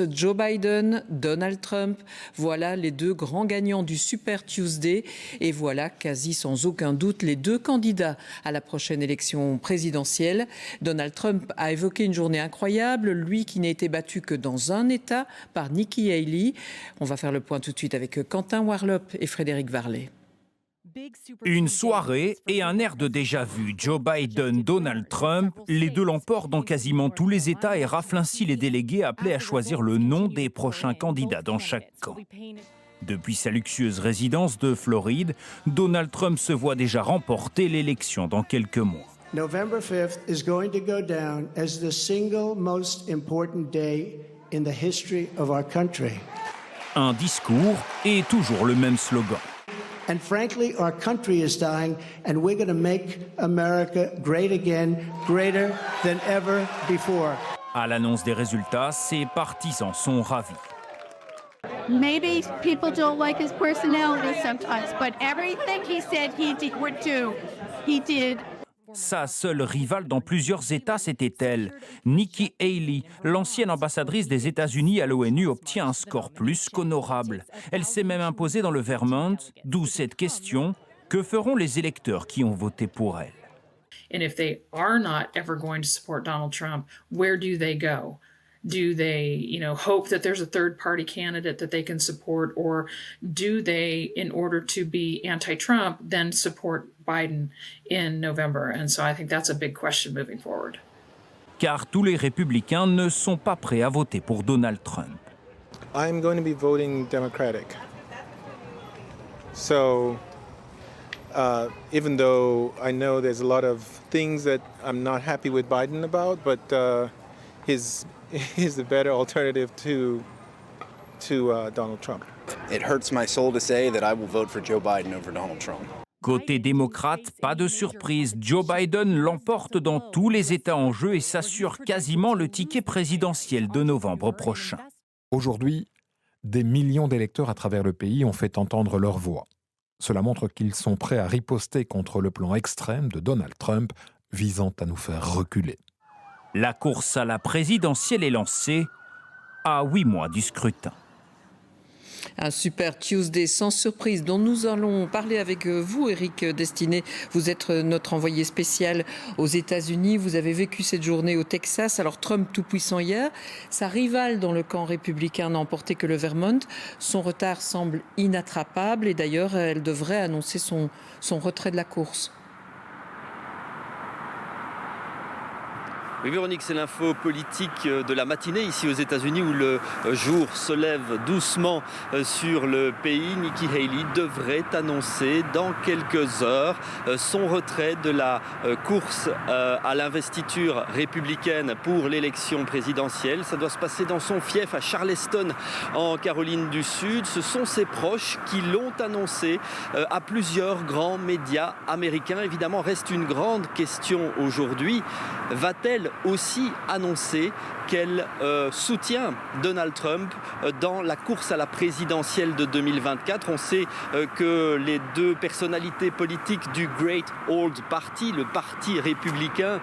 Joe Biden, Donald Trump, voilà les deux grands gagnants du Super Tuesday et voilà quasi sans aucun doute les deux candidats à la prochaine élection présidentielle. Donald Trump a évoqué une journée incroyable, lui qui n'a été battu que dans un État par Nikki Haley. On va faire le point tout de suite avec Quentin Warlop et Frédéric Varlet. Une soirée et un air de déjà-vu. Joe Biden, Donald Trump, les deux l'emportent dans quasiment tous les États et raflent ainsi les délégués appelés à choisir le nom des prochains candidats dans chaque camp. Depuis sa luxueuse résidence de Floride, Donald Trump se voit déjà remporter l'élection dans quelques mois. November 5th is going to go down as the single most important day in the history of our country. Un discours et toujours le même slogan. And frankly, our country is dying, and we're going to make America great again, greater than ever before. À l'annonce des résultats, ses partisans sont ravis. Maybe people don't like his personality sometimes, but everything he said would do, he did. Sa seule rivale dans plusieurs États, c'était elle. Nikki Haley, l'ancienne ambassadrice des États-Unis à l'ONU, obtient un score plus qu'honorable. Elle s'est même imposée dans le Vermont, d'où cette question, que feront les électeurs qui ont voté pour elle? And if they are not ever going to support Donald Trump, where do they go? Do they, hope that there's a third-party candidate that they can support, or do they, in order to be anti-Trump, then support Biden in November? And so I think that's a big question moving forward. Car tous les républicains ne sont pas prêts à voter pour Donald Trump. I'm going to be voting Democratic. So, even though I know there's a lot of things that I'm not happy with Biden about, but he's a better alternative to Donald Trump. It hurts my soul to say that I will vote for Joe Biden over Donald Trump. Côté démocrate, pas de surprise, Joe Biden l'emporte dans tous les États en jeu et s'assure quasiment le ticket présidentiel de novembre prochain. Aujourd'hui, des millions d'électeurs à travers le pays ont fait entendre leur voix. Cela montre qu'ils sont prêts à riposter contre le plan extrême de Donald Trump visant à nous faire reculer. La course à la présidentielle est lancée à 8 mois du scrutin. Un Super Tuesday sans surprise dont nous allons parler avec vous, Éric Destiné. Vous êtes notre envoyé spécial aux États-Unis. Vous avez vécu cette journée au Texas. Alors Trump tout puissant hier, sa rivale dans le camp républicain n'a emporté que le Vermont. Son retard semble inattrapable et d'ailleurs elle devrait annoncer son retrait de la course. Oui, Véronique, c'est l'info politique de la matinée ici aux États-Unis où le jour se lève doucement sur le pays. Nikki Haley devrait annoncer dans quelques heures son retrait de la course à l'investiture républicaine pour l'élection présidentielle. Ça doit se passer dans son fief à Charleston, en Caroline du Sud. Ce sont ses proches qui l'ont annoncé à plusieurs grands médias américains. Évidemment, reste une grande question aujourd'hui. Va-t-elle aussi annoncer qu'elle soutient Donald Trump dans la course à la présidentielle de 2024. On sait que les deux personnalités politiques du Great Old Party, le parti républicain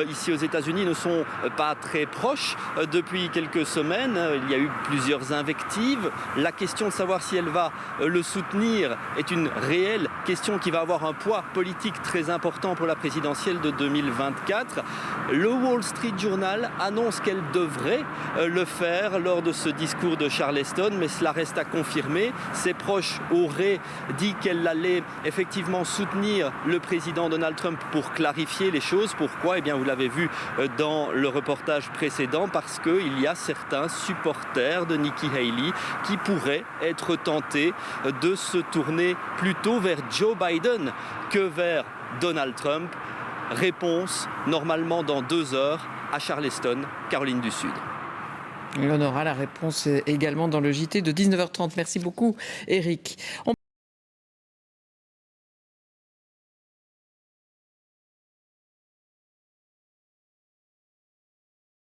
ici aux États-Unis, ne sont pas très proches depuis quelques semaines. Il y a eu plusieurs invectives. La question de savoir si elle va le soutenir est une réelle question qui va avoir un poids politique très important pour la présidentielle de 2024. Le Wall Street Journal annonce qu'elle devrait le faire lors de ce discours de Charleston, mais cela reste à confirmer. Ses proches auraient dit qu'elle allait effectivement soutenir le président Donald Trump pour clarifier les choses. Pourquoi? Eh bien, vous l'avez vu dans le reportage précédent, parce qu'il y a certains supporters de Nikki Haley qui pourraient être tentés de se tourner plutôt vers Joe Biden que vers Donald Trump. Réponse normalement dans 2 heures à Charleston, Caroline du Sud. Et on aura la réponse également dans le JT de 19h30. Merci beaucoup, Éric.